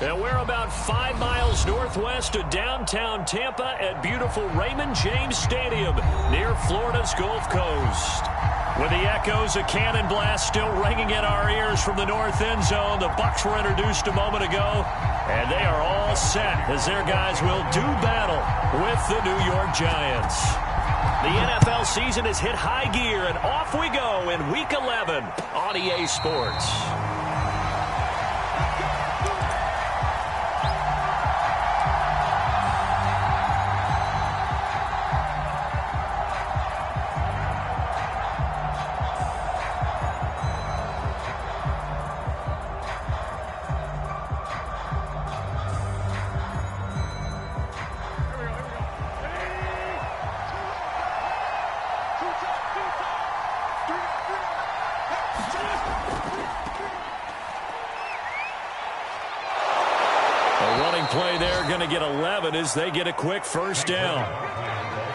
And we're about 5 miles northwest of downtown Tampa at beautiful Raymond James Stadium near Florida's Gulf Coast. With the echoes of cannon blast still ringing in our ears from the north end zone, the Bucs were introduced a moment ago, and they are all set as their guys will do battle with the New York Giants. The NFL season has hit high gear, and off we go in Week 11 on EA Sports. Play there, going to get 11 as they get a quick first down.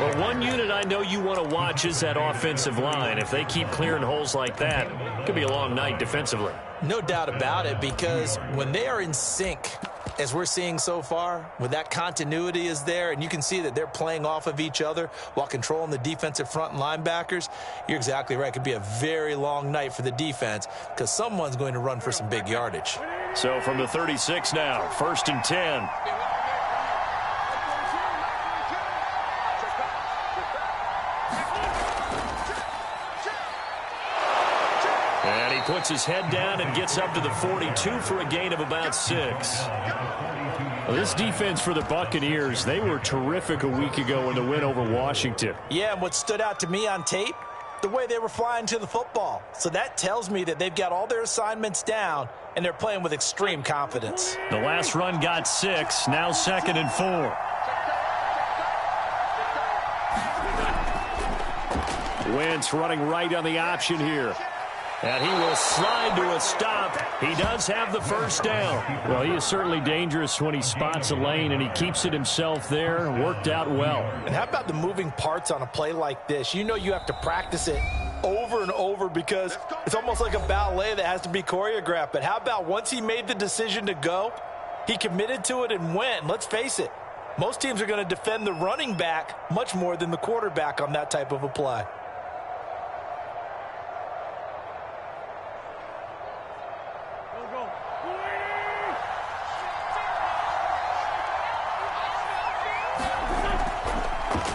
Well, one unit I know you want to watch is that offensive line. If they keep clearing holes like that, it could be a long night defensively. No doubt about it, because when they are in sync, as we're seeing so far, when that continuity is there and you can see that they're playing off of each other while controlling the defensive front and linebackers, you're exactly right. It could be a very long night for the defense because someone's going to run for some big yardage. So from the 36 now, 1st and 10. And he puts his head down and gets up to the 42 for a gain of about 6. Well, this defense for the Buccaneers, they were terrific a week ago in the win over Washington. Yeah, and what stood out to me on tape, the way they were flying to the football. So that tells me that they've got all their assignments down, and they're playing with extreme confidence. The last run got 6, now 2nd and 4. Wentz running right on the option here. And he will slide to a stop. He does have the first down. Well, he is certainly dangerous when he spots a lane, and he keeps it himself there. Worked out well. And how about the moving parts on a play like this? You know you have to practice it over and over because it's almost like a ballet that has to be choreographed. But how about once he made the decision to go, he committed to it and went. Let's face it, most teams are going to defend the running back much more than the quarterback on that type of a play.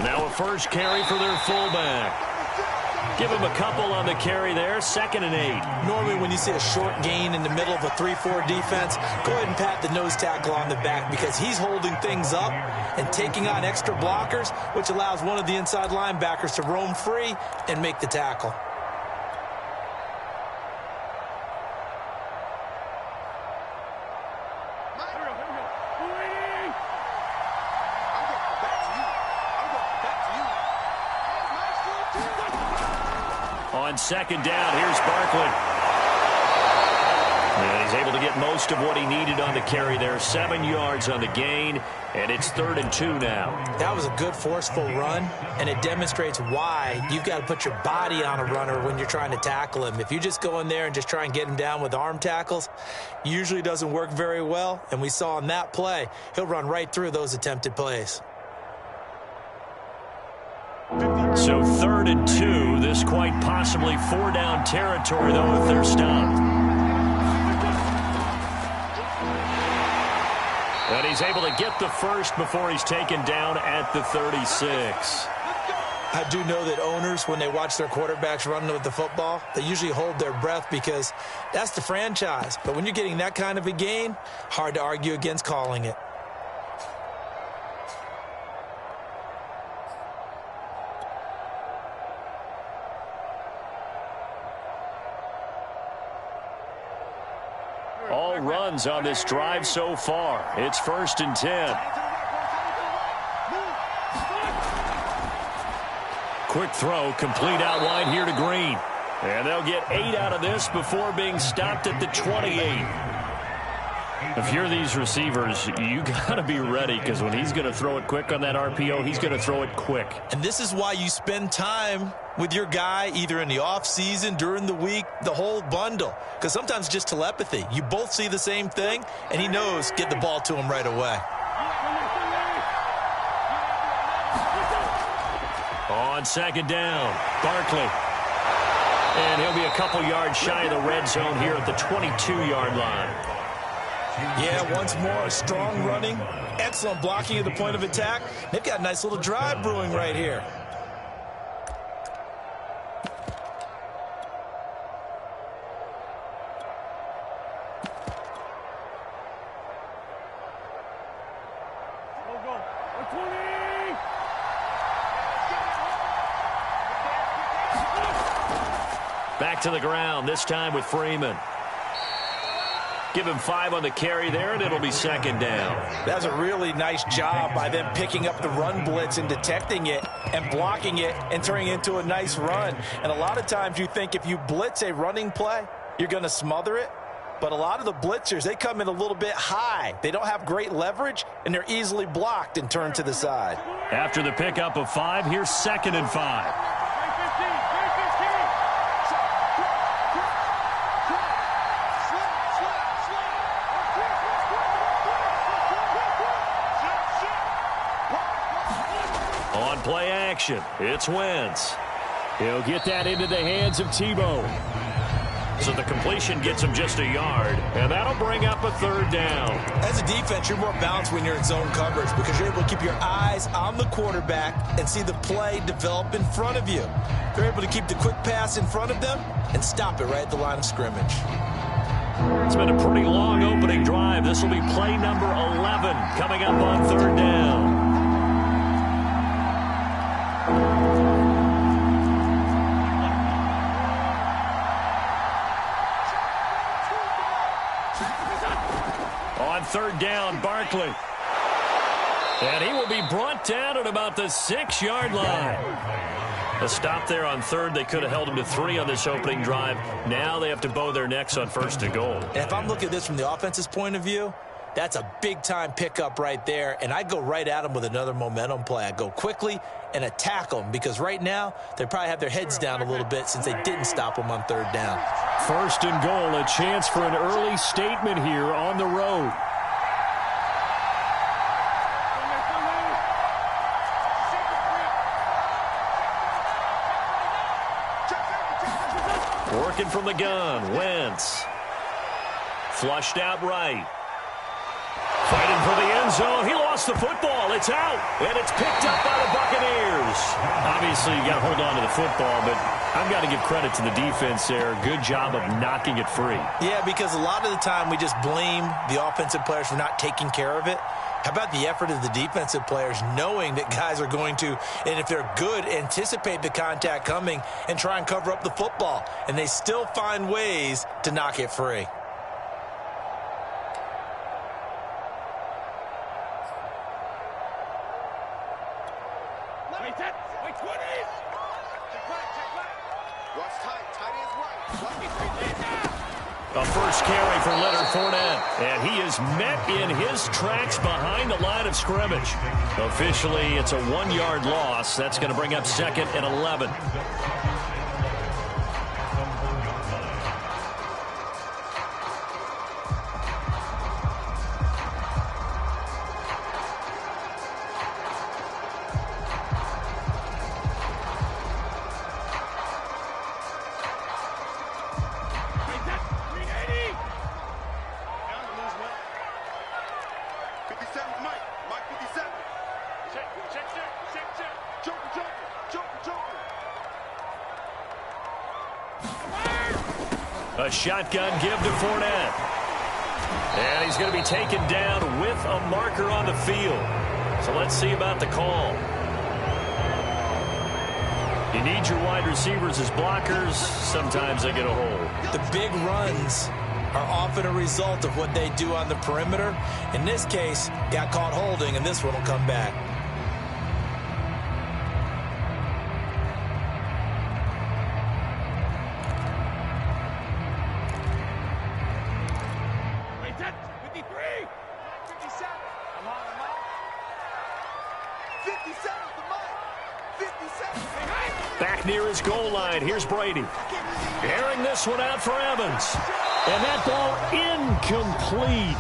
Now a first carry for their fullback. Give him a couple on the carry there, 2nd and 8. Normally when you see a short gain in the middle of a 3-4 defense, go ahead and pat the nose tackle on the back because he's holding things up and taking on extra blockers, which allows one of the inside linebackers to roam free and make the tackle. On 2nd down, here's Barkley. And he's able to get most of what he needed on the carry there. 7 yards on the gain, and it's 3rd and 2 now. That was a good forceful run, and it demonstrates why you've got to put your body on a runner when you're trying to tackle him. If you just go in there and just try and get him down with arm tackles, usually doesn't work very well, and we saw on that play, he'll run right through those attempted plays. So 3rd and 2, this quite possibly 4-down territory, though, if they're stopped. And he's able to get the first before he's taken down at the 36. I do know that owners, when they watch their quarterbacks run with the football, they usually hold their breath because that's the franchise. But when you're getting that kind of a gain, hard to argue against calling it. All runs on this drive so far. It's 1st and 10. Quick throw, complete out wide here to Green. And they'll get 8 out of this before being stopped at the 28. If you're these receivers, you got to be ready, because when he's going to throw it quick on that RPO, he's going to throw it quick. And this is why you spend time with your guy either in the offseason, during the week, the whole bundle. Because sometimes it's just telepathy. You both see the same thing, and he knows get the ball to him right away. On second down, Barkley. And he'll be a couple yards shy of the red zone here at the 22-yard line. Yeah, once more, strong running, excellent blocking at the point of attack. They've got a nice little drive brewing right here. Back to the ground, this time with Freeman. Give him 5 on the carry there, and it'll be second down. That's a really nice job by them picking up the run blitz and detecting it and blocking it and turning it into a nice run. And a lot of times you think if you blitz a running play, you're going to smother it. But a lot of the blitzers, they come in a little bit high. They don't have great leverage, and they're easily blocked and turned to the side. After the pickup of 5, here's second and 5. On play action, it's Wentz. He'll get that into the hands of Tebow. So the completion gets him just a yard, and that'll bring up a third down. As a defense, you're more balanced when you're in zone coverage because you're able to keep your eyes on the quarterback and see the play develop in front of you. They're able to keep the quick pass in front of them and stop it right at the line of scrimmage. It's been a pretty long opening drive. This will be play number 11 coming up on third down. On third down, Barkley. And he will be brought down at about the 6-yard line. A stop there on third. They could have held him to 3 on this opening drive. Now they have to bow their necks on first and goal. And if I'm looking at this from the offense's point of view, that's a big-time pickup right there. And I go right at them with another momentum play. I go quickly and attack them because right now they probably have their heads down a little bit since they didn't stop them on third down. First and goal, a chance for an early statement here on the road. Working from the gun, Wentz. Flushed out right. Fighting for the end zone. He lost the football. It's out, and it's picked up by the Buccaneers. Obviously, you got to hold on to the football, but I've got to give credit to the defense there. Good job of knocking it free. Yeah, because a lot of the time we just blame the offensive players for not taking care of it. How about the effort of the defensive players knowing that guys are going to, and if they're good, anticipate the contact coming and try and cover up the football, and they still find ways to knock it free. A first carry for Leonard Fournette, and he is met in his tracks behind the line of scrimmage. Officially, it's a 1-yard loss. That's going to bring up second and 11. A shotgun give to Fournette. And he's going to be taken down with a marker on the field. So let's see about the call. You need your wide receivers as blockers. Sometimes they get a hold. The big runs are often a result of what they do on the perimeter. In this case, got caught holding, and this one will come back. Back near his goal line. Here's Brady. Airing this one out for Evans. And that ball incomplete.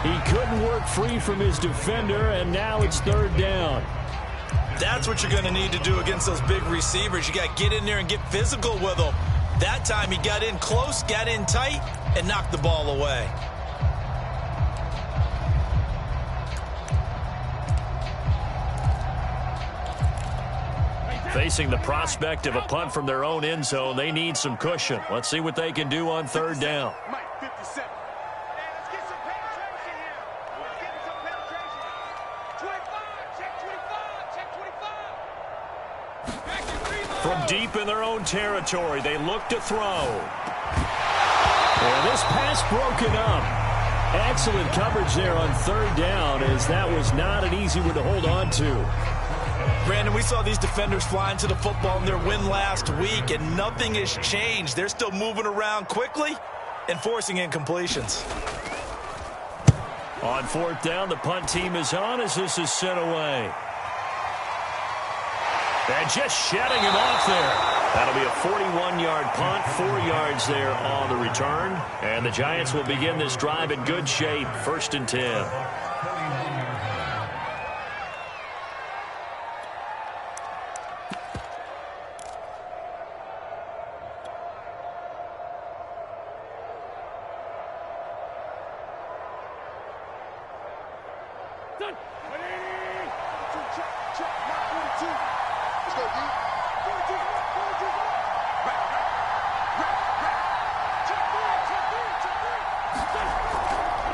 He couldn't work free from his defender, and now it's third down. That's what you're going to need to do against those big receivers. You got to get in there and get physical with them. That time he got in close, got in tight, and knocked the ball away. Facing the prospect of a punt from their own end zone, they need some cushion. Let's see what they can do on third down. From deep in their own territory, they look to throw. And this pass broken up. Excellent coverage there on third down, as that was not an easy one to hold on to. Brandon, we saw these defenders flying to the football in their win last week, and nothing has changed. They're still moving around quickly and forcing incompletions. On fourth down, the punt team is on as this is sent away. And just shedding him off there. That'll be a 41-yard punt, 4 yards there on the return. And the Giants will begin this drive in good shape, 1st and 10.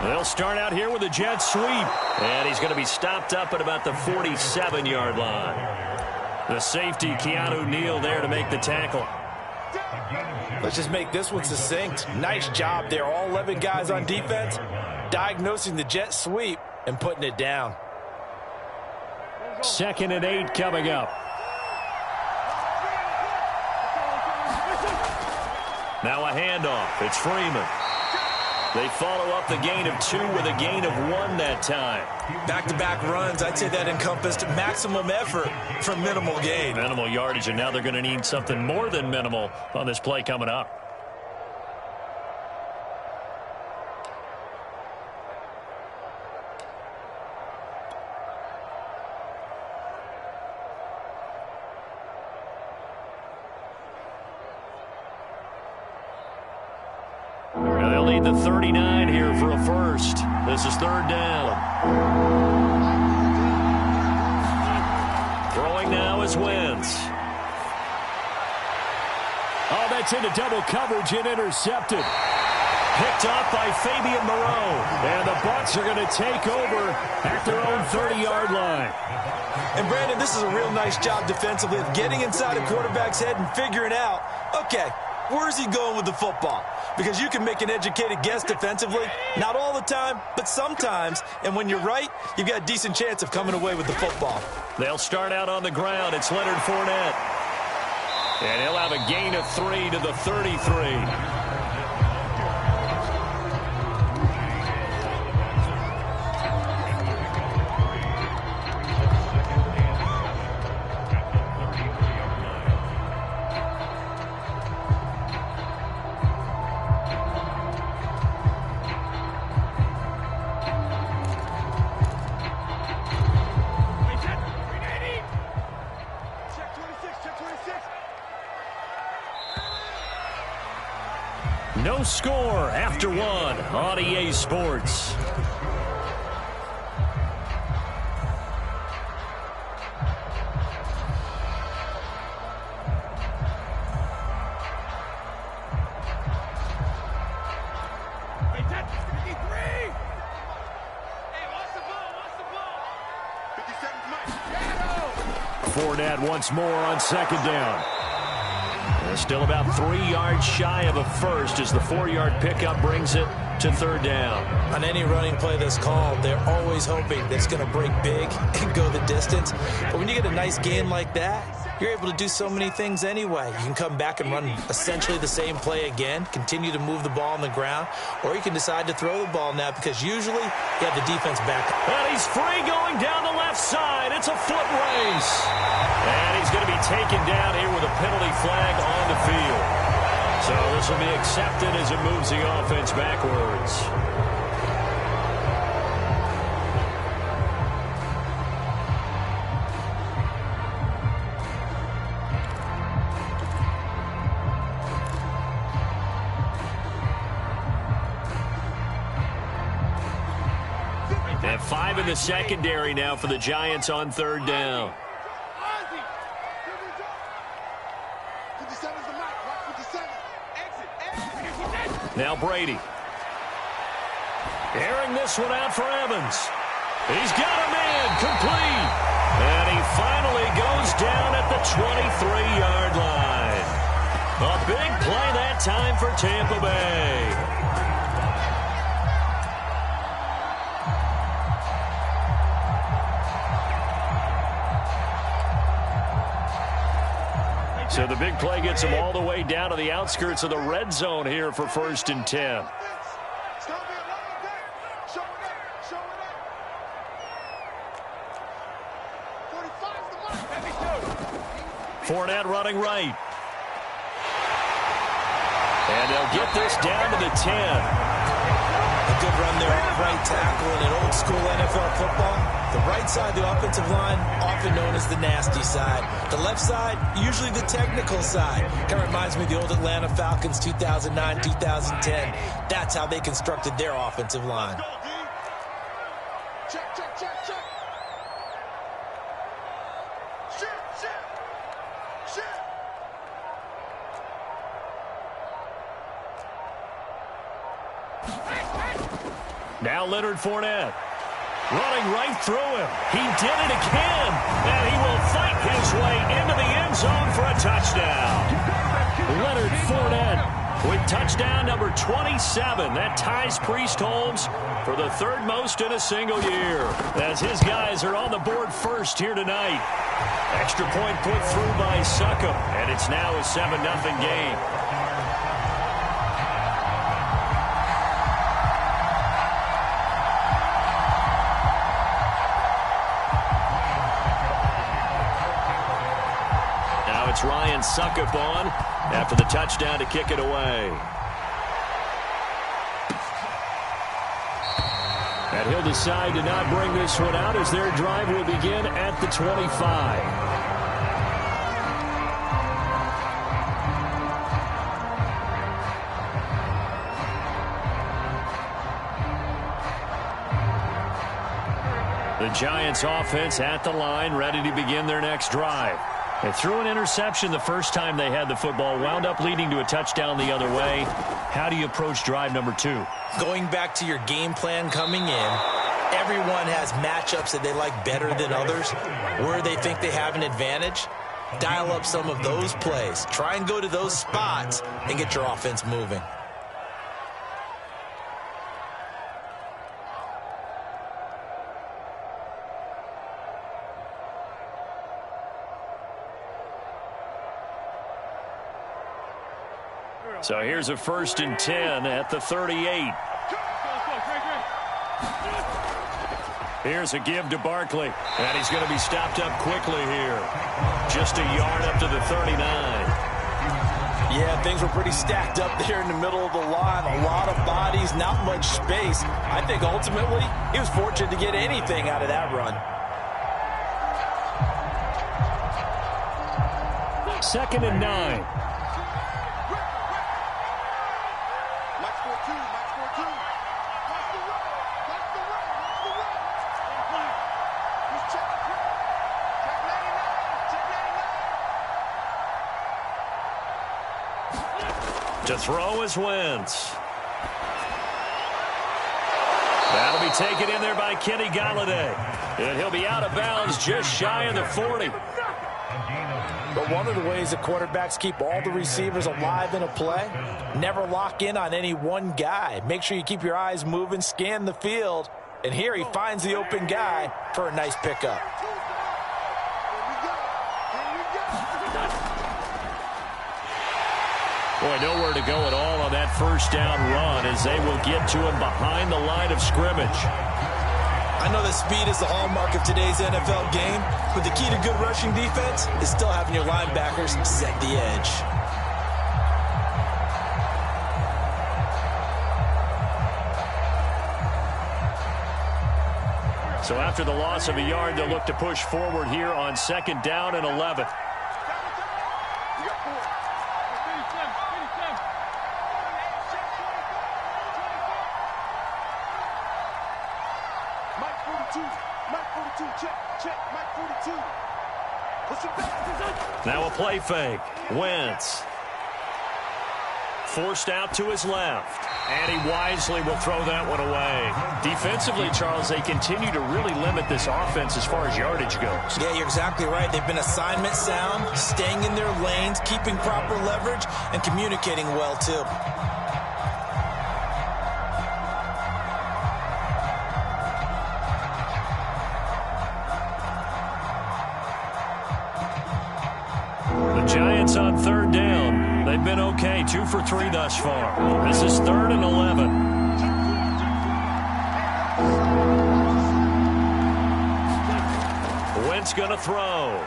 They'll start out here with a jet sweep. And he's going to be stopped up at about the 47-yard line. The safety, Keanu Neal, there to make the tackle. Let's just make this one succinct. Nice job there. All 11 guys on defense diagnosing the jet sweep and putting it down. 2nd and 8 coming up. Now a handoff. It's Freeman. They follow up the gain of 2 with a gain of 1 that time. Back-to-back runs, I'd say that encompassed maximum effort for minimal gain. Minimal yardage, and now they're going to need something more than minimal on this play coming up. They'll need the 39 here for a first. This is third down. Throwing now is Wentz. Oh, that's into double coverage and intercepted. Picked off by Fabian Moreau. And the Bucs are going to take over at their own 30-yard line. And, Brandon, this is a real nice job defensively of getting inside a quarterback's head and figuring out, okay, where's he going with the football? Because you can make an educated guess defensively. Not all the time, but sometimes. And when you're right, you've got a decent chance of coming away with the football. They'll start out on the ground. It's Leonard Fournette. And he'll have a gain of 3 to the 33. No score after 1 on EA Sports. Fournette once more on 2nd down. Still about 3 yards shy of a first as the 4-yard pickup brings it to 3rd down. On any running play that's called, they're always hoping that it's going to break big and go the distance. But when you get a nice gain like that, you're able to do so many things anyway. You can come back and run essentially the same play again, continue to move the ball on the ground, or you can decide to throw the ball now because usually you have the defense back. And he's free going down the left side. It's a foot race. And he's going to be taken down here with a penalty flag on the field. So this will be accepted as it moves the offense backwards. And 5 in the secondary now for the Giants on 3rd down. Now Brady. Airing this one out for Evans. He's got a man complete. And he finally goes down at the 23-yard line. A big play that time for Tampa Bay. So the big play gets them all the way down to the outskirts of the red zone here for 1st and 10. Fournette running right. And they'll get this down to the 10. A good run there at right tackle in an old-school NFL football. The right side, the offensive line, often known as the nasty side. The left side, usually the technical side. Kind of reminds me of the old Atlanta Falcons 2009, 2010. That's how they constructed their offensive line. Check, check, check, check. Now Leonard Fournette. Running right through him. He did it again. And he will fight his way into the end zone for a touchdown. Leonard Fournette with touchdown number 27. That ties Priest Holmes for the 3rd most in a single year. As his guys are on the board first here tonight. Extra point put through by Succop. And it's now a 7-0 game. It's Ryan Succop on after the touchdown to kick it away. And he'll decide to not bring this one out as their drive will begin at the 25. The Giants offense at the line, ready to begin their next drive. They threw an interception the first time they had the football, wound up leading to a touchdown the other way. How do you approach drive number 2? Going back to your game plan coming in, everyone has matchups that they like better than others, where they think they have an advantage. Dial up some of those plays. Try and go to those spots and get your offense moving. So here's a 1st and 10 at the 38. Here's a give to Barkley. And he's going to be stopped up quickly here. Just a yard up to the 39. Yeah, things were pretty stacked up there in the middle of the line. A lot of bodies, not much space. I think ultimately he was fortunate to get anything out of that run. 2nd and 9. To throw is Wentz. That'll be taken in there by Kenny Golladay. And he'll be out of bounds just shy of the 40. But one of the ways that quarterbacks keep all the receivers alive in a play, never lock in on any one guy. Make sure you keep your eyes moving, scan the field. And here he finds the open guy for a nice pickup. Boy, nowhere to go at all on that 1st down run as they will get to him behind the line of scrimmage. I know that speed is the hallmark of today's NFL game, but the key to good rushing defense is still having your linebackers set the edge. So after the loss of a yard, they'll look to push forward here on 2nd down and 11. Now a play fake. Wentz. Forced out to his left. And he wisely will throw that one away. Defensively, Charles, they continue to really limit this offense as far as yardage goes. Yeah, you're exactly right. They've been assignment sound, staying in their lanes, keeping proper leverage, and communicating well, too. Giants on 3rd down. They've been okay, 2 for 3 thus far. This is 3rd and 11. Wentz going to throw.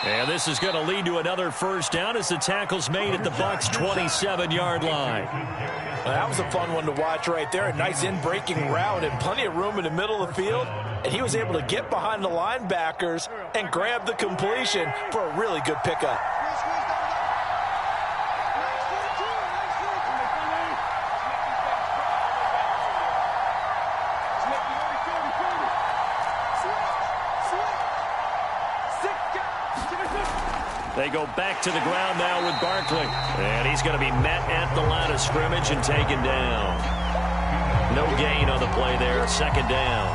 And this is going to lead to another 1st down as the tackle's made at the Bucs' 27-yard line. Well, that was a fun one to watch right there. A nice in-breaking route and plenty of room in the middle of the field. And he was able to get behind the linebackers and grab the completion for a really good pickup. They go back to the ground now with Barkley. And he's going to be met at the line of scrimmage and taken down. No gain on the play there. 2nd down.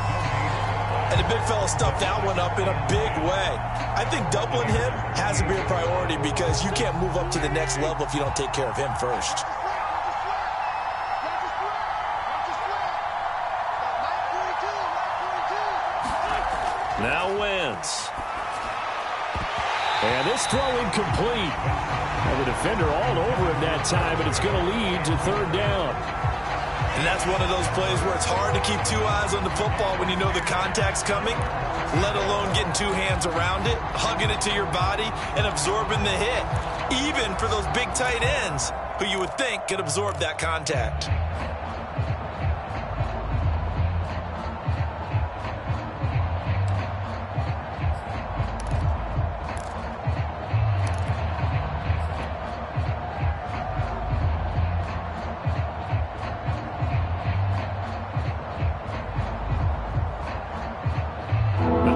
And the big fella stuffed that one up in a big way. I think doubling him has to be a priority because you can't move up to the next level if you don't take care of him first. Now Wentz. And this throw incomplete. And the defender all over him that time, but it's going to lead to 3rd down. And that's one of those plays where it's hard to keep 2 eyes on the football when you know the contact's coming, let alone getting 2 hands around it, hugging it to your body, and absorbing the hit, even for those big tight ends who you would think could absorb that contact.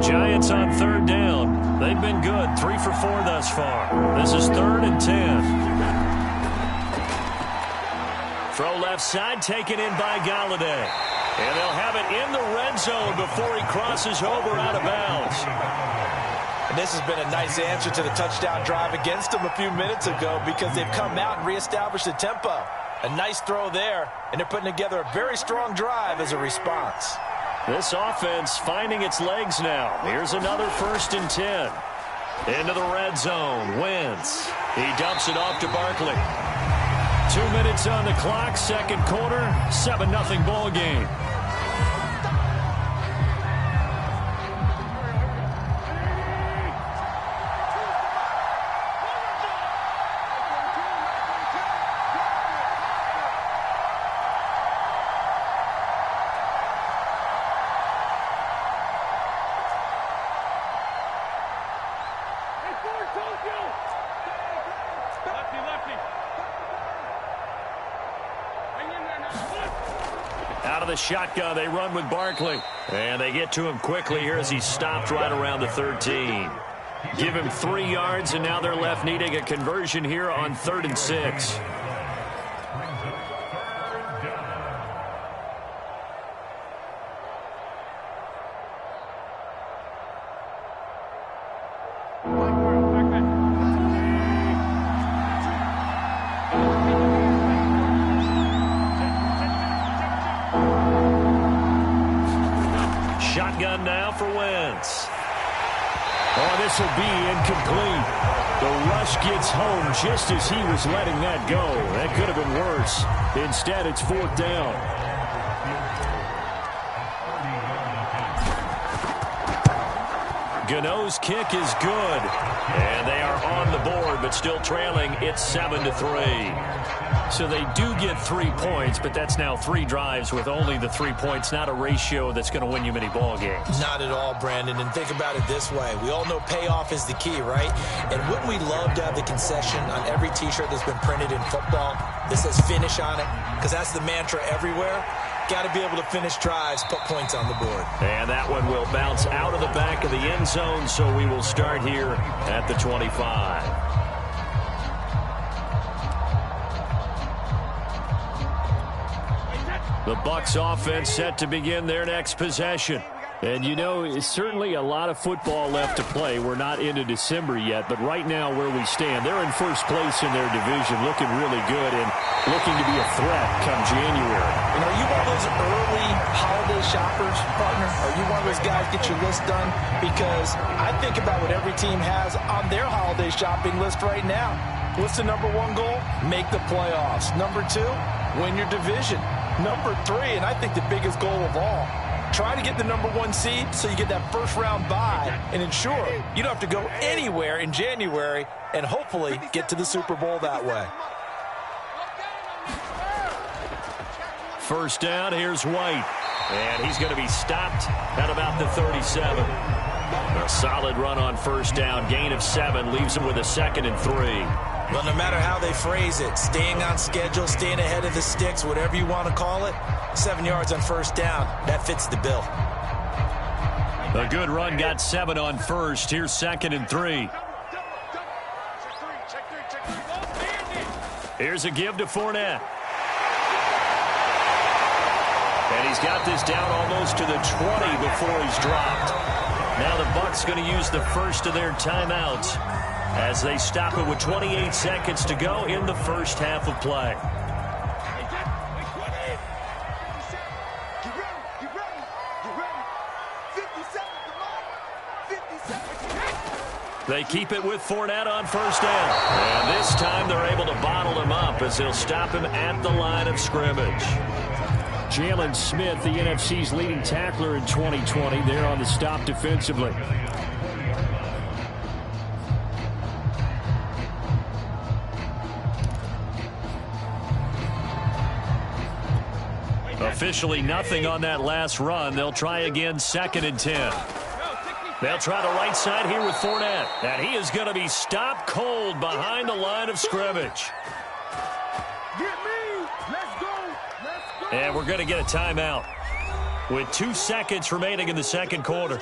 Giants on 3rd down. They've been good. 3 for 4 thus far. This is 3rd and 10. Throw left side, taken in by Galladay. And they'll have it in the red zone before he crosses over out of bounds. And this has been a nice answer to the touchdown drive against them a few minutes ago because they've come out and reestablished the tempo. A nice throw there, and they're putting together a very strong drive as a response. This offense finding its legs now. Here's another 1st and 10. Into the red zone. Wentz. He dumps it off to Barkley. 2 minutes on the clock. 2nd quarter. 7-0 ball game. Out of the shotgun, they run with Barkley. And they get to him quickly here as he's stopped right around the 13. Give him 3 yards, and now they're left needing a conversion here on 3rd and 6. Shotgun now for Wentz. Oh, this will be incomplete. The rush gets home just as he was letting that go. That could have been worse. Instead, it's 4th down. Gano's kick is good. And they are on the board, but still trailing. It's 7-3. So they do get 3 points, but that's now 3 drives with only the 3 points. Not a ratio that's going to win you many ball games. Not at all, Brandon. And think about it this way. We all know payoff is the key, right? And wouldn't we love to have the concession on every T-shirt that's been printed in football that says finish on it? Because that's the mantra everywhere. Got to be able to finish drives, put points on the board. And that one will bounce out of the back of the end zone, so we will start here at the 25. The Bucs offense set to begin their next possession. And, you know, it's certainly a lot of football left to play. We're not into December yet, but right now where we stand, they're in first place in their division, looking really good and looking to be a threat come January. And are you one of those early holiday shoppers, partner? Are you one of those guys get your list done? Because I think about what every team has on their holiday shopping list right now. What's the number 1 goal? Make the playoffs. Number 2, win your division. Number 3, and I think the biggest goal of all, try to get the number 1 seed so you get that first-round bye and ensure you don't have to go anywhere in January and hopefully get to the Super Bowl that way. First down, here's White. And he's going to be stopped at about the 37. A solid run on first down. Gain of 7 leaves him with a 2nd and 3. Well, no matter how they phrase it, staying on schedule, staying ahead of the sticks, whatever you want to call it, 7 yards on first down, that fits the bill. A good run got 7 on first. Here's 2nd and 3. Here's a give to Fournette. And he's got this down almost to the 20 before he's dropped. Now the Bucs going to use the first of their timeouts as they stop it with 28 seconds to go in the first half of play. They keep it with Fournette on first down. And this time they're able to bottle him up as they'll stop him at the line of scrimmage. Jalen Smith, the NFC's leading tackler in 2020, there on the stop defensively. Officially nothing on that last run. They'll try again, 2nd and 10. They'll try the right side here with Fournette. And he is going to be stopped cold behind the line of scrimmage. And we're going to get a timeout with 2 seconds remaining in the second quarter.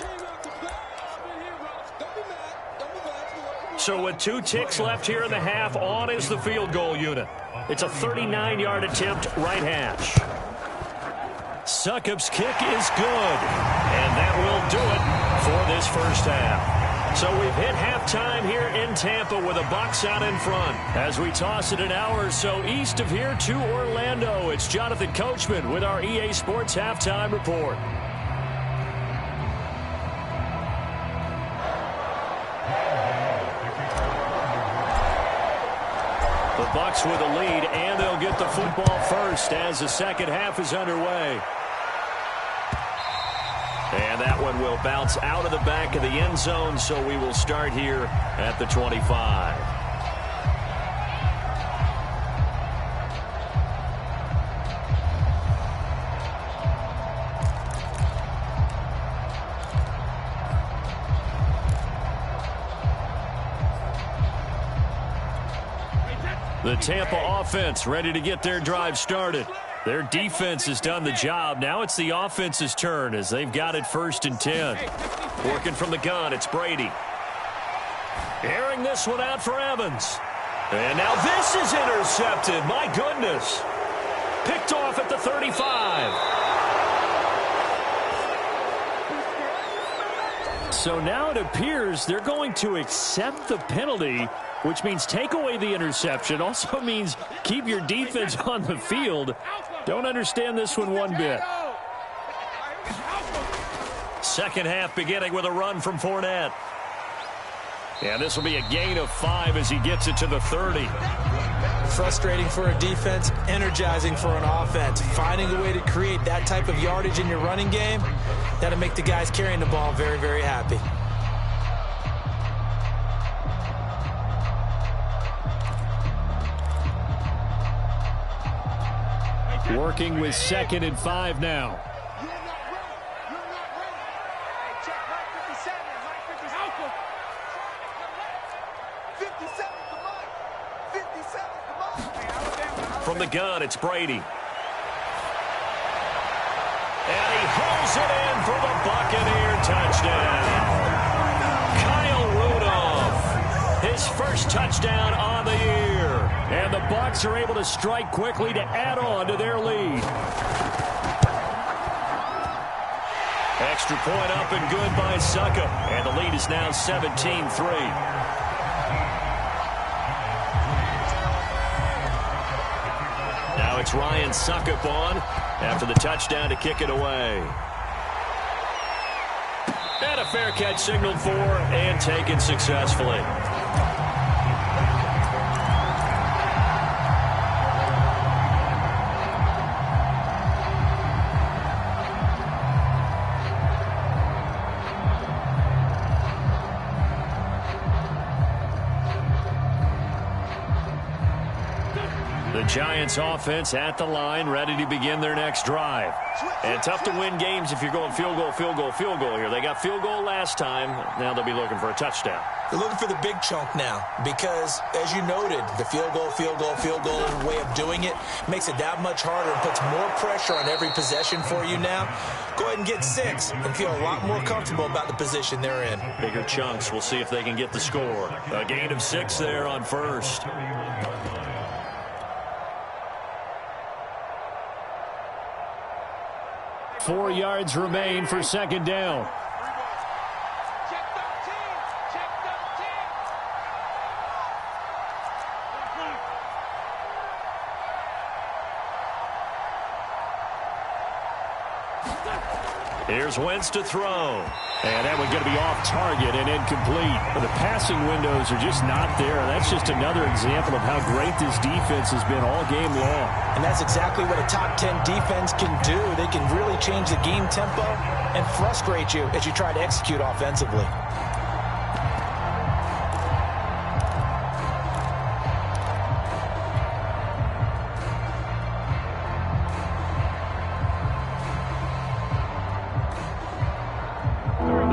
So with 2 ticks left here in the half, on is the field goal unit. It's a 39-yard attempt, right hash. Succop's kick is good, and that will do it for this first half. So we've hit halftime here in Tampa with the Bucs out in front. As we toss it an hour or so east of here to Orlando, it's Jonathan Coachman with our EA Sports Halftime Report. The Bucs with a lead, and they'll get the football first as the second half is underway. And that one will bounce out of the back of the end zone, so we will start here at the 25. The Tampa offense ready to get their drive started. Their defense has done the job. Now it's the offense's turn as they've got it 1st and 10. Working from the gun, it's Brady. Airing this one out for Evans. And now this is intercepted. My goodness. Picked off at the 35. So now it appears they're going to accept the penalty, which means take away the interception. Also means keep your defense on the field. Don't understand this one bit. Second half beginning with a run from Fournette. And this will be a gain of 5 as he gets it to the 30. Frustrating for a defense, energizing for an offense. Finding a way to create that type of yardage in your running game, that'll make the guys carrying the ball very, very happy. Working with 2nd and 5 now. From the gun, it's Brady. And he holds it in for the Buccaneer touchdown. Kyle Rudolph, his first touchdown on the year. And the Bucs are able to strike quickly to add on to their lead. Extra point up and good by Succop. And the lead is now 17-3. Now it's Ryan Succop on after the touchdown to kick it away. And a fair catch signaled for and taken successfully. The Giants offense at the line, ready to begin their next drive. And tough to win games if you're going field goal, field goal, field goal here. They got field goal last time. Now they'll be looking for a touchdown. They're looking for the big chunk now because, as you noted, the field goal way of doing it makes it that much harder and puts more pressure on every possession for you now. Go ahead and get 6 and feel a lot more comfortable about the position they're in. Bigger chunks. We'll see if they can get the score. A gain of 6 there on first. Four yards remain for second down. Here's Wentz to throw. And that one's going to be off target and incomplete. The passing windows are just not there. That's just another example of how great this defense has been all game long. And that's exactly what a top 10 defense can do. They can really change the game tempo and frustrate you as you try to execute offensively.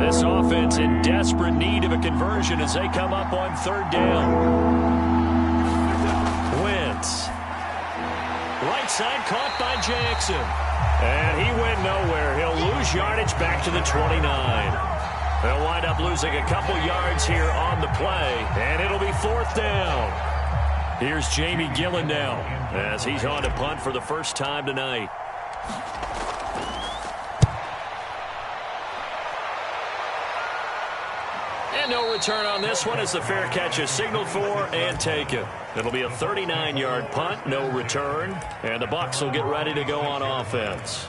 This offense in desperate need of a conversion as they come up on third down. Wentz. Right side caught by Jackson. And he went nowhere. He'll lose yardage back to the 29. They'll wind up losing a couple yards here on the play. And it'll be fourth down. Here's Jamie Gillen now as he's on to punt for the first time tonight. No return on this one as the fair catch is signaled for and taken. It'll be a 39-yard punt, no return, and the Bucs will get ready to go on offense.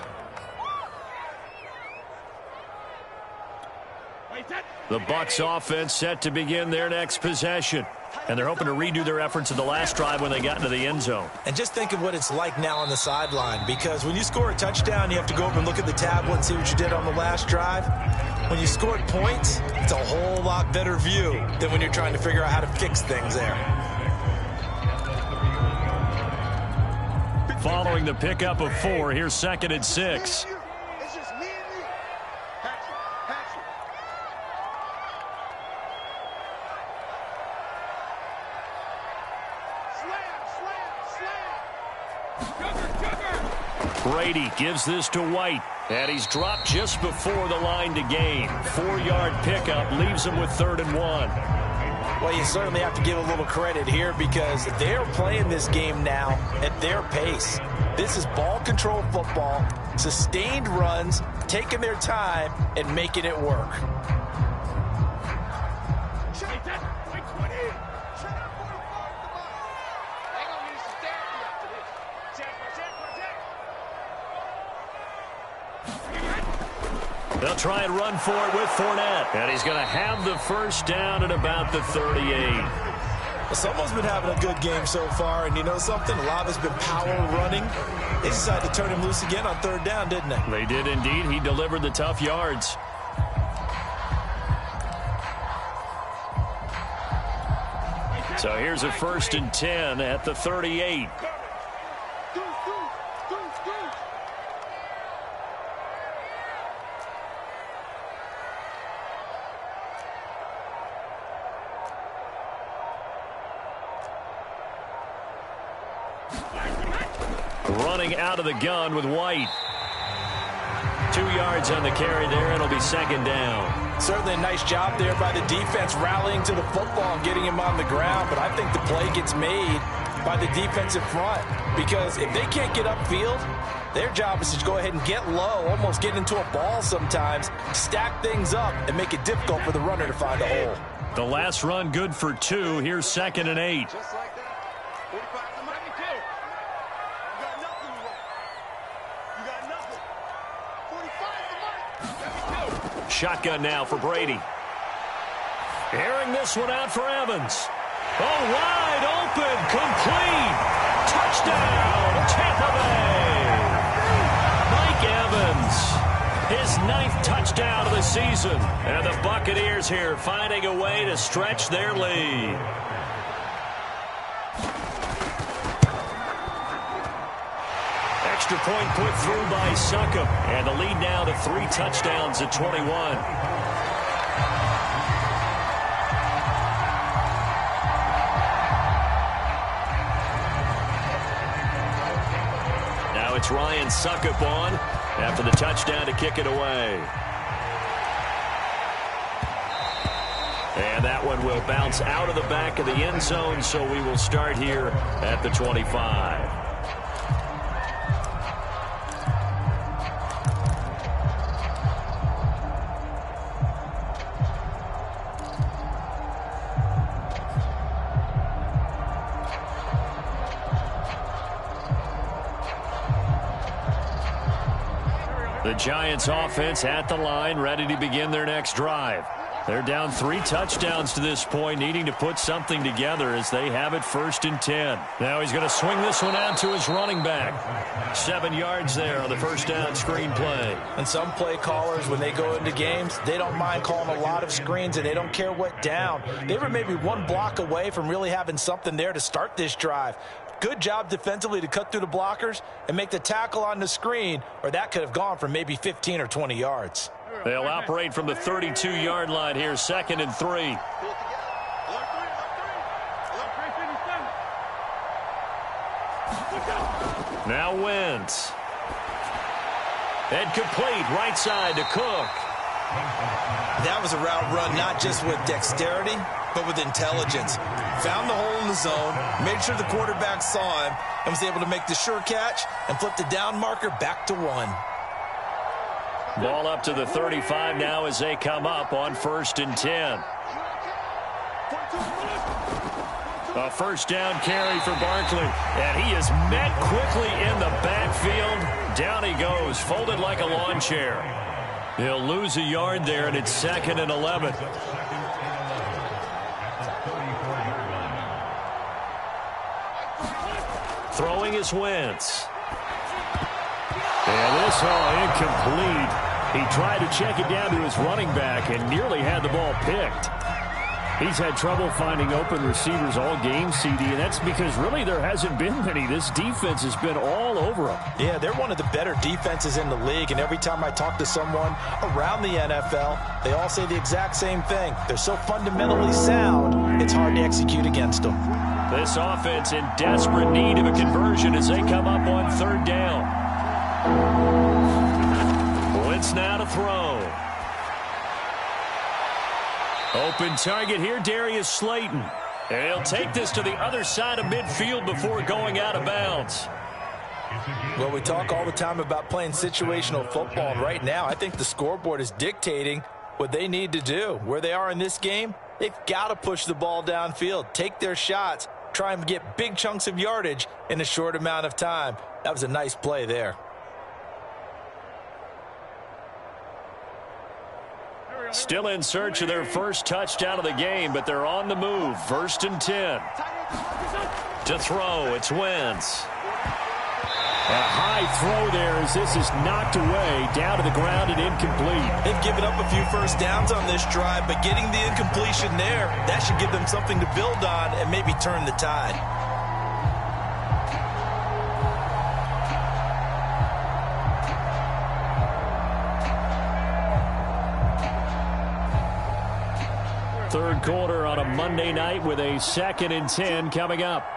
The Bucs offense set to begin their next possession. And they're hoping to redo their efforts in the last drive when they got into the end zone. And just think of what it's like now on the sideline, because when you score a touchdown, you have to go over and look at the tablet and see what you did on the last drive. When you scored points, it's a whole lot better view than when you're trying to figure out how to fix things there. Following the pickup of 4, here's 2nd and 6. Brady gives this to White, and he's dropped just before the line to gain. 4-yard pickup leaves him with 3rd and 1. Well, you certainly have to give a little credit here because they're playing this game now at their pace. This is ball control football, sustained runs, taking their time, and making it work. They'll try and run for it with Fournette. And he's going to have the first down at about the 38. Well, someone's been having a good game so far, and you know something? A lot of it's been power running. They decided to turn him loose again on 3rd down, didn't they? They did indeed. He delivered the tough yards. So here's a 1st and 10 at the 38. Running out of the gun with White. 2 yards on the carry there. It'll be second down. Certainly a nice job there by the defense rallying to the football and getting him on the ground. But I think the play gets made by the defensive front, because if they can't get upfield, their job is to go ahead and get low, almost get into a ball sometimes, stack things up, and make it difficult for the runner to find a hole. The last run good for 2. Here's 2nd and 8. Just like that. 45 to 92. You got nothing to run. You got nothing. 45 to 92. Shotgun now for Brady. Airing this one out for Evans. Oh, wide open, complete. Touchdown, Tampa Bay. Mike Evans, his 9th touchdown of the season. And the Buccaneers here finding a way to stretch their lead. Extra point put through by Succop. And the lead now to 3 touchdowns at 21. Now it's Ryan Succop on after the touchdown to kick it away. And that one will bounce out of the back of the end zone, so we will start here at the 25. The Giants offense at the line, ready to begin their next drive. They're down 3 touchdowns to this point, needing to put something together as they have it 1st and 10. Now he's going to swing this one out to his running back. 7 yards there on the first down screen play. And some play callers, when they go into games, they don't mind calling a lot of screens, and they don't care what down. They were maybe 1 block away from really having something there to start this drive. Good job defensively to cut through the blockers and make the tackle on the screen, or that could have gone for maybe 15 or 20 yards. They'll operate from the 32-yard line here, 2nd and 3. Now Wentz. And complete, right side to Cook. That was a route run not just with dexterity, but with intelligence. Found the hole in the zone, made sure the quarterback saw him, and was able to make the sure catch and flip the down marker back to 1. Ball up to the 35 now as they come up on 1st and 10. A first down carry for Barkley, and he is met quickly in the backfield. Down he goes, folded like a lawn chair. He'll lose a yard there, and it's 2nd and 11. Throwing is Wentz. And this incomplete. He tried to check it down to his running back and nearly had the ball picked. He's had trouble finding open receivers all game, CD, and that's because really there hasn't been many. This defense has been all over them. Yeah, they're one of the better defenses in the league, and every time I talk to someone around the NFL, they all say the exact same thing. They're so fundamentally sound, it's hard to execute against them. This offense in desperate need of a conversion as they come up on 3rd down. Wentz now to throw. Open target here, Darius Slayton. And he'll take this to the other side of midfield before going out of bounds. Well, we talk all the time about playing situational football, and right now I think the scoreboard is dictating what they need to do. Where they are in this game, they've got to push the ball downfield, take their shots, try and get big chunks of yardage in a short amount of time. That was a nice play there. Still in search of their first touchdown of the game, but they're on the move. 1st and 10. To throw, it's Wentz. A high throw there as this is knocked away, down to the ground and incomplete. They've given up a few first downs on this drive, but getting the incompletion there, that should give them something to build on and maybe turn the tide. Third quarter on a Monday night with a 2nd and 10 coming up.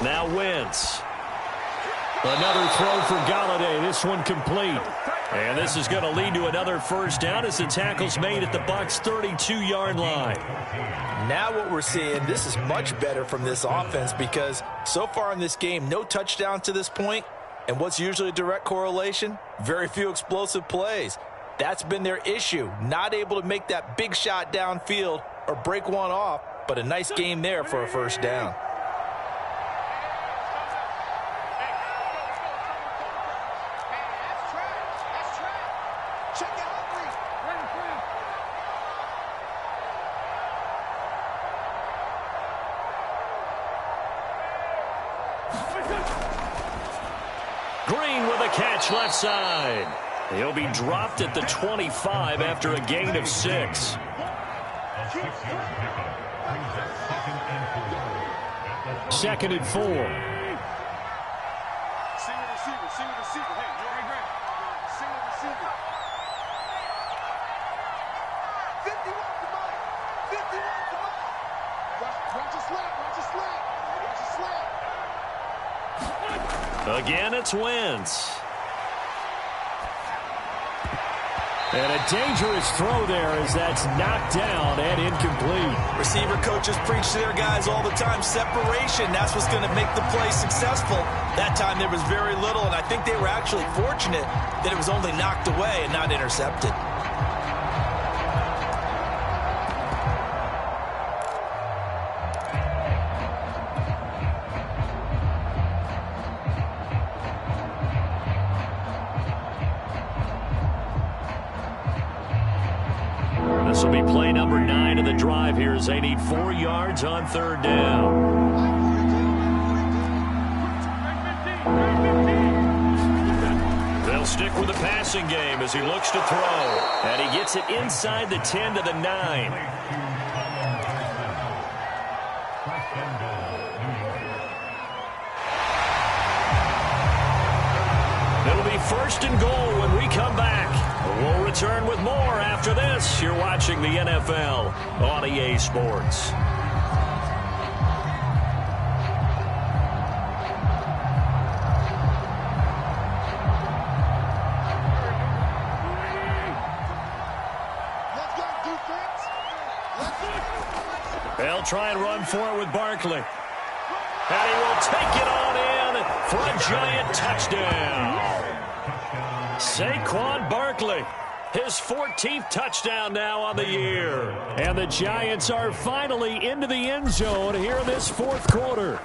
Now Wentz. Another throw for Galladay. This one complete. And this is going to lead to another first down as the tackle's made at the Bucs' 32-yard line. Now what we're seeing, this is much better from this offense because so far in this game, no touchdown to this point. And what's usually a direct correlation? Very few explosive plays. That's been their issue. Not able to make that big shot downfield or break one off, but a nice game there for a first down. Green with a catch left side. He'll be dropped at the 25 after a gain of 6. Second and 4. Single receiver, single receiver. Hey, you're right there. Single receiver. 50 off the mark. 50 off the mark. Watch your slap, watch your slap. Watch your slap. Again, it's Wentz. And a dangerous throw there as that's knocked down and incomplete. Receiver coaches preach to their guys all the time. Separation, that's what's going to make the play successful. That time there was very little, and I think they were actually fortunate that it was only knocked away and not intercepted. This will be play number 9 of the drive here as they need 4 yards on third down. They'll stick with the passing game as he looks to throw. And he gets it inside the 10 to the 9. It'll be first and goal when we come back. We'll return with more after this. You're watching the NFL on EA Sports. They'll try and run for it with Barkley. And he will take it on in for a giant touchdown. Saquon Barkley, his 14th touchdown now on the year. And the Giants are finally into the end zone here in this fourth quarter.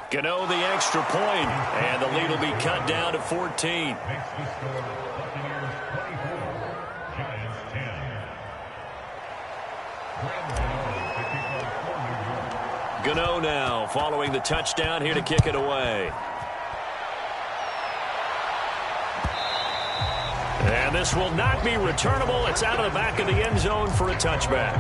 Gano the extra point, and the lead will be cut down to 14. Gano now following the touchdown here to kick it away. And this will not be returnable. It's out of the back of the end zone for a touchback.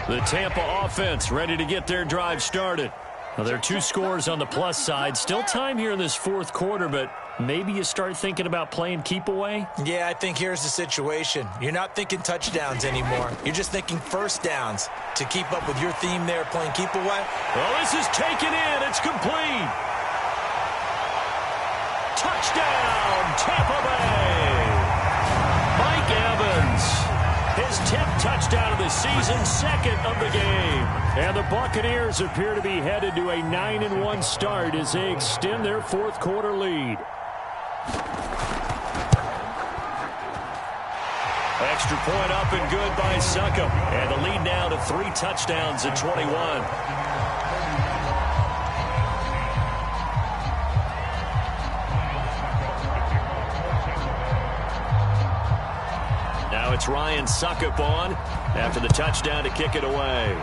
The Tampa offense ready to get their drive started. Now, there are 2 scores on the plus side. Still time here in this fourth quarter, but maybe you start thinking about playing keep away? Yeah, I think here's the situation. You're not thinking touchdowns anymore. You're just thinking first downs to keep up with your theme there, playing keep away. Well, this is taken in. It's complete. Touchdown, Tampa Bay. Mike Evans, his 10th touchdown of the season, 2nd of the game. And the Buccaneers appear to be headed to a 9-1 start as they extend their fourth quarter lead. Extra point up and good by Succop. And the lead now to 3 touchdowns at 21. Now it's Ryan Succop on after the touchdown to kick it away.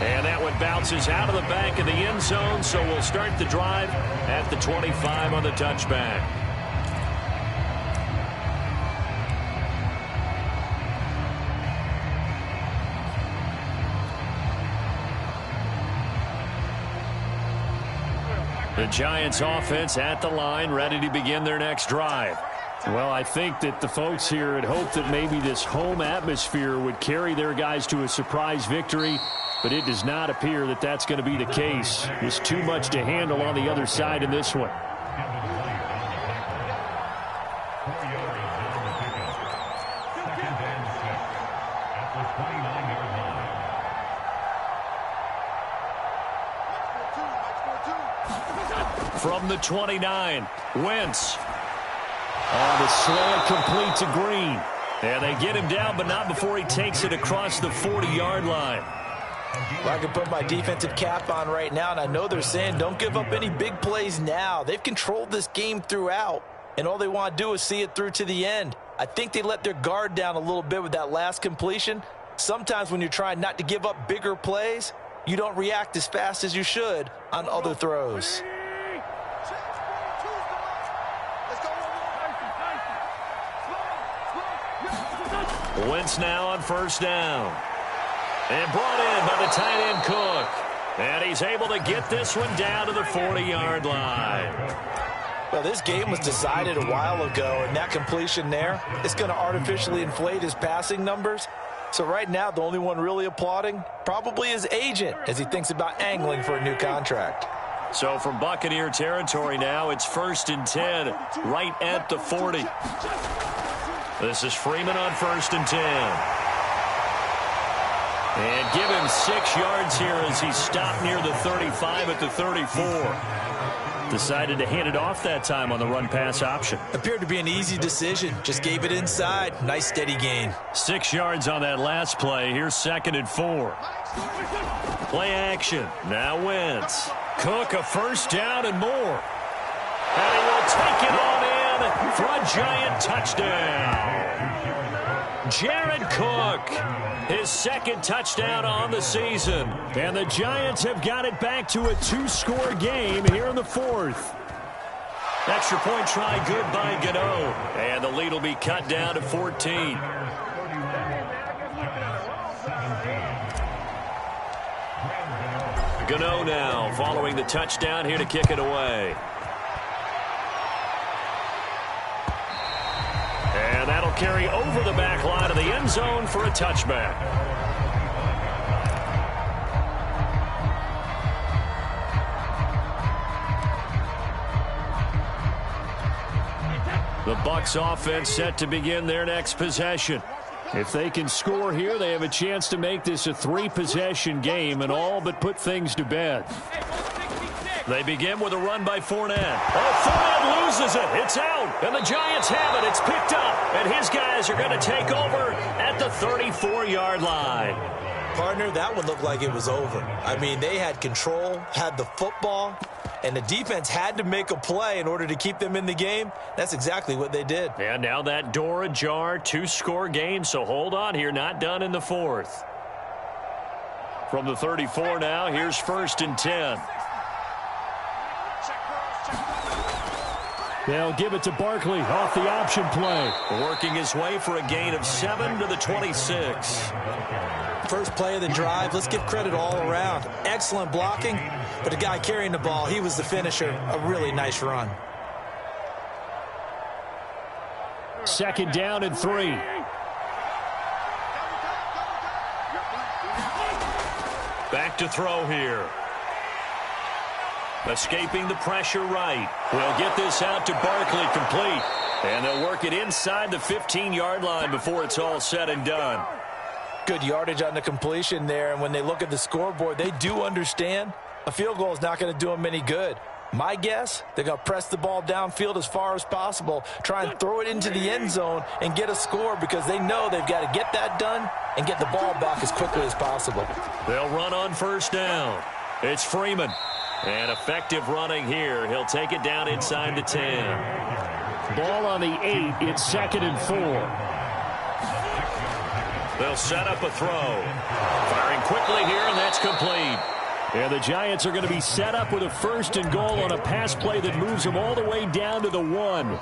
And that one bounces out of the back of the end zone, so we'll start the drive at the 25 on the touchback. The Giants offense at the line, ready to begin their next drive. Well, I think that the folks here had hoped that maybe this home atmosphere would carry their guys to a surprise victory, but it does not appear that that's going to be the case. There's too much to handle on the other side in this one. From the 29, Wentz. The slant complete to Green. And they get him down, but not before he takes it across the 40-yard line. Well, I can put my defensive cap on right now, and I know they're saying don't give up any big plays now. They've controlled this game throughout, and all they want to do is see it through to the end. I think they let their guard down a little bit with that last completion. Sometimes when you're trying not to give up bigger plays, you don't react as fast as you should on other throws. Wentz now on first down. And brought in by the tight end Cook. And he's able to get this one down to the 40-yard line. Well, this game was decided a while ago, and that completion there is going to artificially inflate his passing numbers. So right now, the only one really applauding probably his agent as he thinks about angling for a new contract. So from Buccaneer territory now, it's 1st and 10, right at the 40. This is Freeman on 1st and 10. And give him 6 yards here as he stopped near the 35 at the 34. Decided to hand it off that time on the run-pass option. Appeared to be an easy decision. Just gave it inside. Nice steady gain. 6 yards on that last play. Here's 2nd and 4. Play action. Now Wentz. Cook a first down and more. And he will take it on in for a Giant touchdown. Jared Cook, his 2nd touchdown on the season. And the Giants have got it back to a 2-score game here in the 4th. Extra point try good by Gano. And the lead will be cut down to 14. Gano now following the touchdown here to kick it away. And that'll carry over the back line of the end zone for a touchback. The Bucs offense set to begin their next possession. If they can score here, they have a chance to make this a 3-possession game and all but put things to bed. They begin with a run by Fournette. Oh, Fournette loses it. It's out. And the Giants have it. It's picked up. And his guys are going to take over at the 34-yard line. Partner, that one looked like it was over. I mean, they had control, had the football, and the defense had to make a play in order to keep them in the game. That's exactly what they did. And now that door ajar, 2-score game, so hold on here, not done in the 4th. From the 34 now, here's 1st and 10. They'll give it to Barkley off the option play. Working his way for a gain of 7 to the 26. First play of the drive, let's give credit all around. Excellent blocking, but the guy carrying the ball, he was the finisher. A really nice run. 2nd down and 3. Back to throw here. Escaping the pressure right. We'll get this out to Barkley complete. And they'll work it inside the 15-yard line before it's all said and done. Good yardage on the completion there, and when they look at the scoreboard, they do understand a field goal is not going to do them any good. My guess, they're going to press the ball downfield as far as possible, try and throw it into the end zone and get a score because they know they've got to get that done and get the ball back as quickly as possible. They'll run on first down. It's Freeman. And effective running here. He'll take it down inside the 10. Ball on the 8. It's 2nd and 4. They'll set up a throw. Firing quickly here, and that's complete. And the Giants are going to be set up with a 1st and goal on a pass play that moves them all the way down to the 1.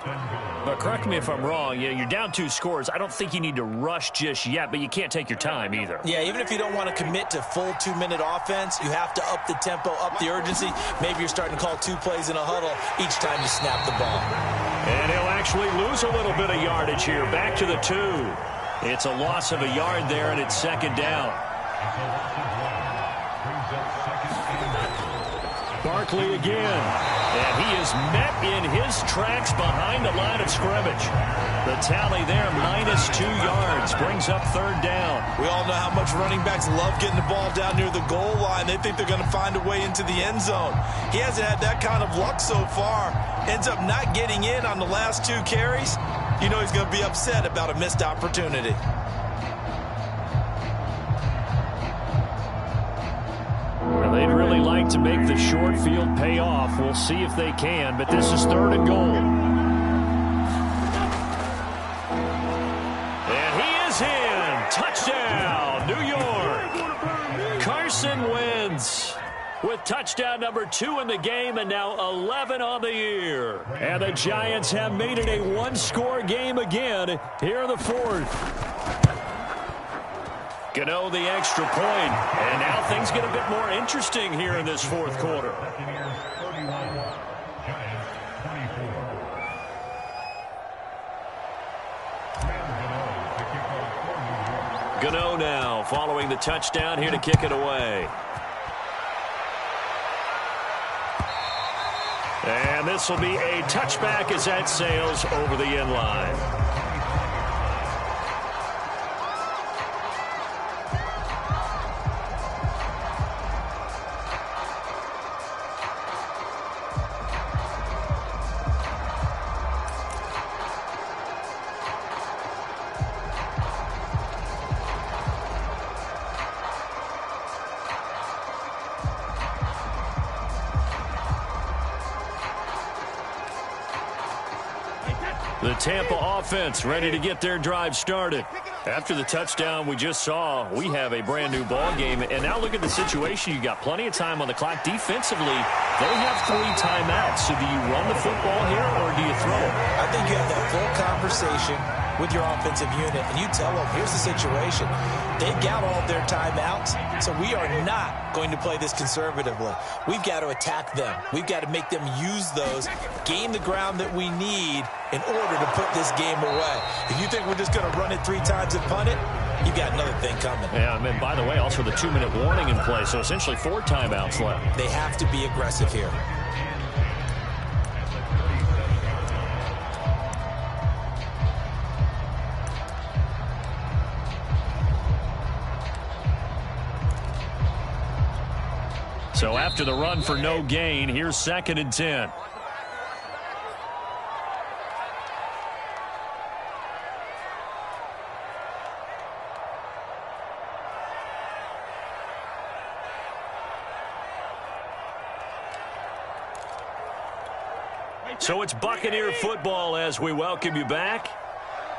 But correct me if I'm wrong. You're down 2 scores. I don't think you need to rush just yet, but you can't take your time either. Yeah, even if you don't want to commit to full 2-minute offense, you have to up the tempo, up the urgency. Maybe you're starting to call 2 plays in a huddle each time you snap the ball. And he'll actually lose a little bit of yardage here. Back to the 2. It's a loss of a yard there, and it's 2nd down. Barkley again, and he is met in his tracks behind the line of scrimmage. The tally there, -2 yards, brings up 3rd down. We all know how much running backs love getting the ball down near the goal line. They think they're going to find a way into the end zone. He hasn't had that kind of luck so far. Ends up not getting in on the last 2 carries. You know he's going to be upset about a missed opportunity. Well, they'd really like to make the short field pay off. We'll see if they can, but this is 3rd and goal. And he is in. Touchdown, New York. Carson Wentz with touchdown number 2 in the game, and now 11 on the year. And the Giants have made it a 1-score game again here in the 4th. Gano the extra point, and now things get a bit more interesting here in this 4th quarter. Gano now following the touchdown here to kick it away. And this will be a touchback as that sails over the end line. The Tampa offense ready to get their drive started. After the touchdown we just saw, we have a brand new ball game. And now look at the situation. You got plenty of time on the clock. Defensively, they have 3 timeouts. So do you run the football here or do you throw it? I think you have that full conversation with your offensive unit, and you tell them, here's the situation. They've got all their timeouts, so we are not going to play this conservatively. We've got to attack them. We've got to make them use those, gain the ground that we need in order to put this game away. If you think we're just going to run it 3 times and punt it, you've got another thing coming. Yeah, and by the way, also the 2-minute warning in play, so essentially 4 timeouts left. They have to be aggressive here. So after the run for no gain, here's 2nd and 10. So it's Buccaneer football as we welcome you back.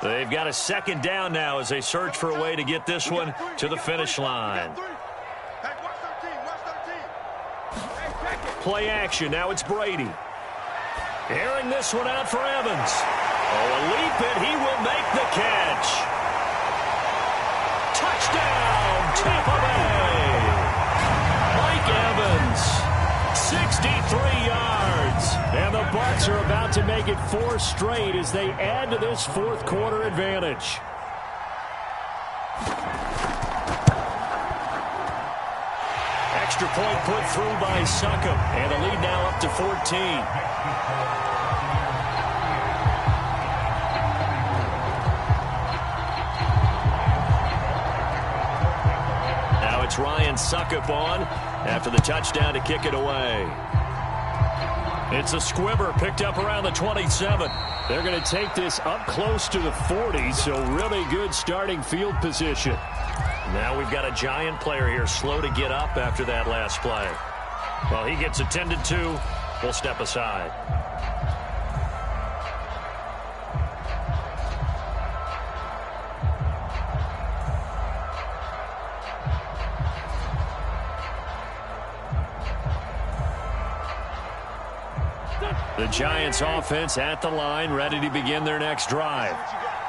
They've got a 2nd down now as they search for a way to get this one to the finish line. Play action. Now it's Brady. Airing this one out for Evans. Oh, a leap, and he will make the catch. Touchdown, Tampa Bay. Mike Evans, 63 yards. And the Bucs are about to make it 4 straight as they add to this 4th quarter advantage. Extra point put through by Succop, and the lead now up to 14. Now it's Ryan Succop on after the touchdown to kick it away. It's a squibber picked up around the 27. They're going to take this up close to the 40, so really good starting field position. Now we've got a Giant player here slow to get up after that last play. Well, he gets attended to. We'll step aside. The Giants offense at the line, ready to begin their next drive.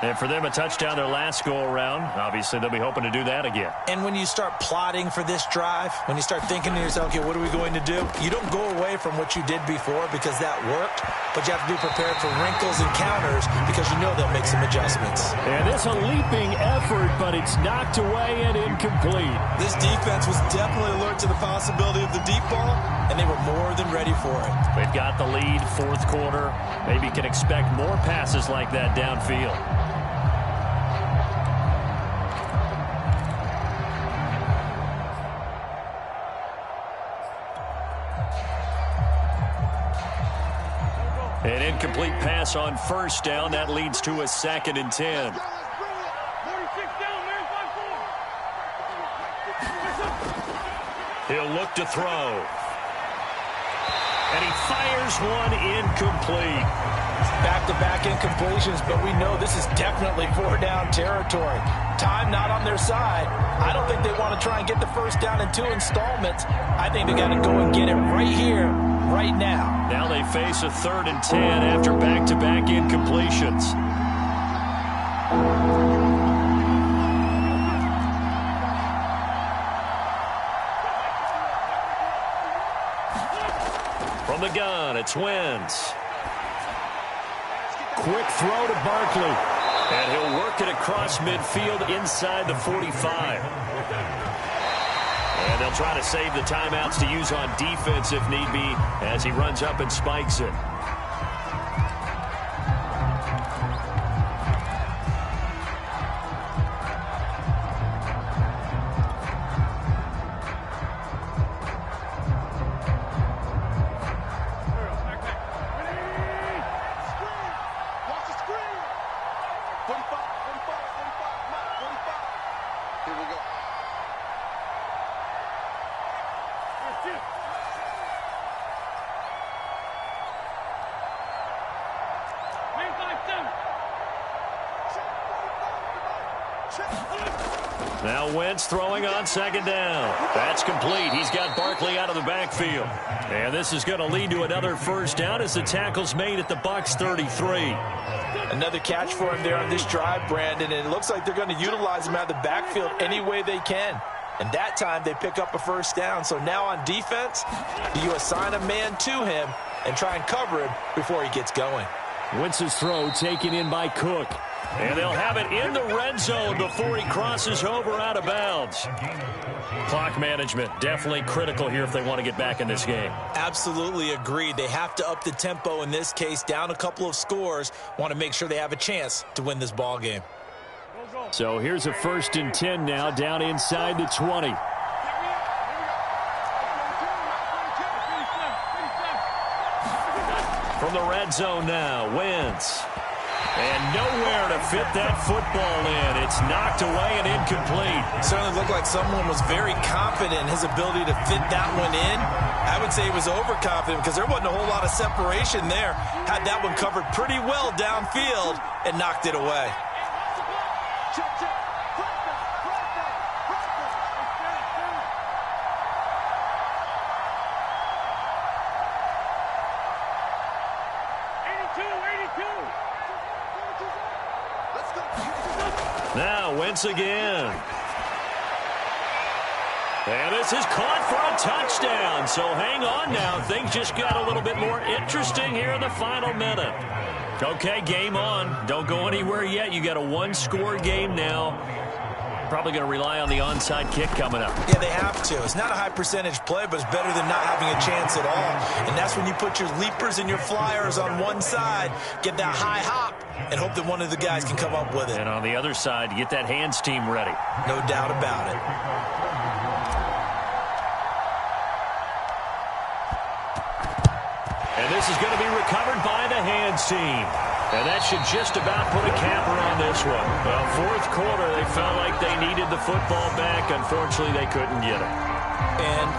And for them, a touchdown their last go-around. Obviously, they'll be hoping to do that again. And when you start plotting for this drive, when you start thinking to yourself, okay, what are we going to do? You don't go away from what you did before because that worked, but you have to be prepared for wrinkles and counters because you know they'll make some adjustments. And it's a leaping effort, but it's knocked away and incomplete. This defense was definitely alert to the possibility of the deep ball, and they were more than ready for it. They've got the lead, fourth quarter. Maybe can expect more passes like that downfield. An incomplete pass on first down. That leads to a 2nd and 10. He'll look to throw. And he fires one incomplete. Back-to-back incompletions, but we know this is definitely 4-down territory. Time not on their side. I don't think they want to try and get the first down in 2 installments. I think they got to go and get it right here, right now. Now they face a 3rd and 10 after back-to-back incompletions. From the gun, it's Wentz. Quick throw to Barkley. And he'll work it across midfield inside the 45. And they'll try to save the timeouts to use on defense if need be as he runs up and spikes it. Now Wentz throwing on 2nd down. That's complete. He's got Barkley out of the backfield. And this is going to lead to another first down as the tackle's made at the Bucs 33. Another catch for him there on this drive, Brandon, and it looks like they're going to utilize him out of the backfield any way they can. And that time they pick up a first down. So now on defense, you assign a man to him and try and cover him before he gets going. Wentz's throw taken in by Cook. And they'll have it in the red zone before he crosses over out of bounds. Clock management definitely critical here if they want to get back in this game. Absolutely agreed. They have to up the tempo in this case, down a couple of scores. Want to make sure they have a chance to win this ball game. So here's a 1st and 10 now, down inside the 20. From the red zone now, Wentz. And nowhere to fit that football in. It's knocked away and incomplete. Certainly looked like someone was very confident in his ability to fit that one in. I would say he was overconfident because there wasn't a whole lot of separation there. Had that one covered pretty well downfield and knocked it away. Now Wentz again. And this is caught for a touchdown. So hang on now. Things just got a little bit more interesting here in the final minute. Okay, game on. Don't go anywhere yet. You got a 1-score game now. Probably going to rely on the onside kick coming up. Yeah, they have to. It's not a high percentage play, but it's better than not having a chance at all. And that's when you put your leapers and your flyers on one side, get that high hop, and hope that one of the guys can come up with it. And on the other side, get that hands team ready. No doubt about it. And this is going to be recovered by the hands team. And that should just about put a capper on this one. Well, fourth quarter, they felt like they needed the football back. Unfortunately, they couldn't get it. And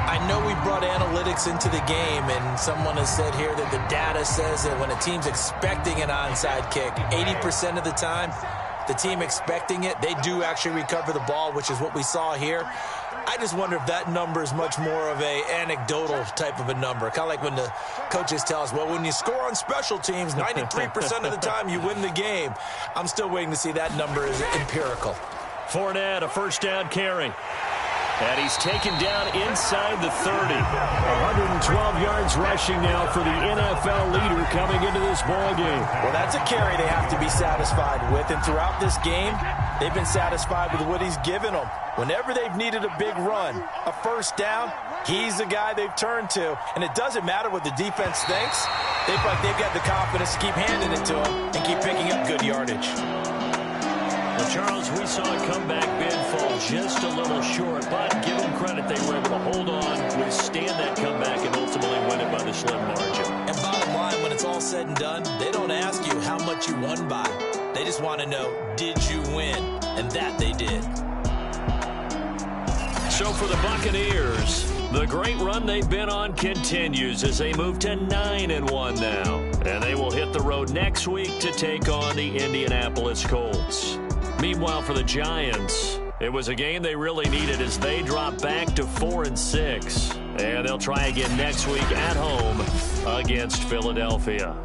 I know we brought analytics into the game, and someone has said here that the data says that when a team's expecting an onside kick, 80% of the time, the team expecting it, they do actually recover the ball, which is what we saw here. I just wonder if that number is much more of a anecdotal type of a number. Kind of like when the coaches tell us, well, when you score on special teams, 93% of the time you win the game. I'm still waiting to see that number is empirical. Fournette, a first down carry. And he's taken down inside the 30. 112 yards rushing now for the NFL leader coming into this ball game. Well, that's a carry they have to be satisfied with. And throughout this game, they've been satisfied with what he's given them. Whenever they've needed a big run, a first down, he's the guy they've turned to. And it doesn't matter what the defense thinks. They feel like they've got the confidence to keep handing it to him and keep picking up good yardage. Well, Charles, we saw a comeback bid fall just a little short, but give them credit, they were able to hold on, withstand that comeback, and ultimately win it by the slim margin. And bottom line, when it's all said and done, they don't ask you how much you won by. They just want to know, did you win? And that they did. So for the Buccaneers, the great run they've been on continues as they move to 9-1 now. And they will hit the road next week to take on the Indianapolis Colts. Meanwhile, for the Giants, it was a game they really needed as they drop back to 4-6. And they'll try again next week at home against Philadelphia.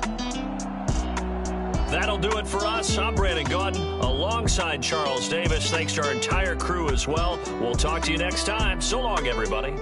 That'll do it for us. I'm Brandon Gaudin alongside Charles Davis. Thanks to our entire crew as well. We'll talk to you next time. So long, everybody.